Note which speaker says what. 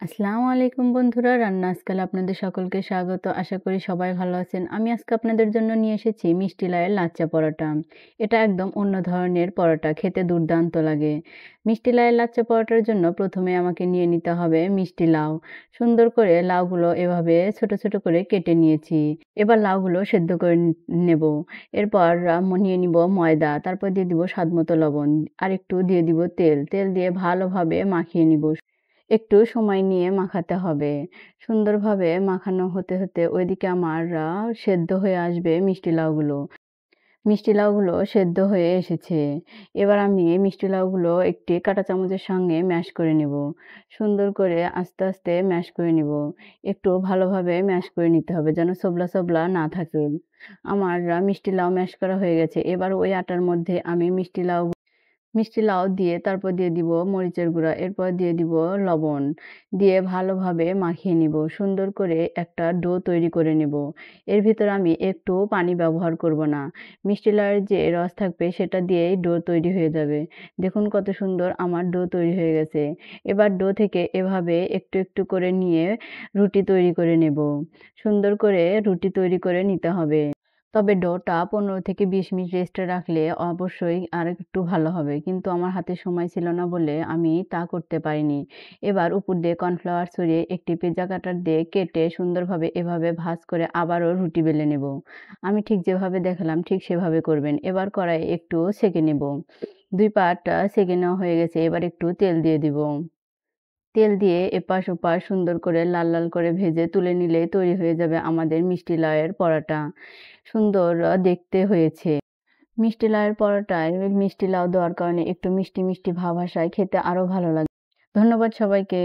Speaker 1: আসসালামু আলাইকুম বন্ধুরা, রান্না আজকাল আপনাদের সকলকে স্বাগত। আশা করি সবাই ভালো আছেন। আমি আজকে আপনাদের জন্য নিয়ে এসেছি মিষ্টি লাউয়ের লাচ্চা পরোটা। এটা একদম অন্য ধরনের পরোটা, খেতে দুর্দান্ত লাগে। মিষ্টি লাউয়ের লাচ্চা পরোটার জন্য প্রথমে আমাকে নিয়ে নিতে হবে মিষ্টি লাউ। সুন্দর করে লাউগুলো এভাবে ছোট ছোট করে কেটে নিয়েছি। এবার লাউগুলো সেদ্ধ করে নেব। এরপর নিয়ে নিব ময়দা, তারপর দিয়ে দিব স্বাদমতো লবণ, আর একটু দিয়ে দিব তেল। তেল দিয়ে ভালোভাবে মাখিয়ে নিব। একটু সময় নিয়ে মাখাতে হবে। সুন্দরভাবে মাখানো হতে হতে ওইদিকে আমার সেদ্ধ হয়ে আসবে মিষ্টি লাউগুলো। মিষ্টি লাউগুলো সেদ্ধ হয়ে এসেছে। এবার আমি মিষ্টি লাউগুলো একটি কাঁটা চামচের সঙ্গে ম্যাশ করে নেব। সুন্দর করে আস্তে আস্তে ম্যাশ করে নিব। একটু ভালোভাবে ম্যাশ করে নিতে হবে যেন ছোবলা ছোবলা না থাকে। আমার মিষ্টি লাউ ম্যাশ করা হয়ে গেছে। এবার ওই আটার মধ্যে আমি মিষ্টি লাউ দিয়ে তারপর দিয়ে দিব মরিচের গুঁড়া, এরপর দিয়ে দিব লবণ, দিয়ে ভালোভাবে মাখিয়ে নিব। সুন্দর করে একটা ডো তৈরি করে নেব। এর ভিতর আমি একটু পানি ব্যবহার করব না। মিষ্টি লাউয়ের যে রস থাকবে সেটা দিয়েই ডো তৈরি হয়ে যাবে। দেখুন কত সুন্দর আমার ডো তৈরি হয়ে গেছে। এবার ডো থেকে এভাবে একটু একটু করে নিয়ে রুটি তৈরি করে নেব। সুন্দর করে রুটি তৈরি করে নিতে হবে। তবে ডোটা ১৫ থেকে ২০ মিনিট রেস্টে রাখলে অবশ্যই আরেকটু ভালো হবে। কিন্তু আমার হাতে সময় ছিল না বলে আমি তা করতে পারিনি। এবার উপর দিয়ে কর্নফ্লাওয়ার ছড়িয়ে একটি পিজ্জা কাটার দিয়ে কেটে সুন্দরভাবে এভাবে ভাঁজ করে আবারও রুটি বেলে নেব। আমি ঠিক যেভাবে দেখালাম ঠিক সেভাবে করবেন। এবার কড়াইয়ে একটু সেঁকে নেব। ২ পাট সেঁকে নেওয়া হয়ে গেছে। এবার একটু তেল দিয়ে দিব। তেল দিয়ে এপাশ ওপাশ সুন্দর করে লাল লাল করে ভেজে তুলে নিলেই তৈরি হয়ে যাবে আমাদের মিষ্টি লাউয়ের পরাটা। সুন্দর দেখতে হয়েছে। মিষ্টি লাউয়ের পরোটায় মিষ্টি লাউ দেওয়ার কারণে একটু মিষ্টি মিষ্টি ভাব আসায় খেতে আরো ভালো লাগে। ধন্যবাদ সবাইকে।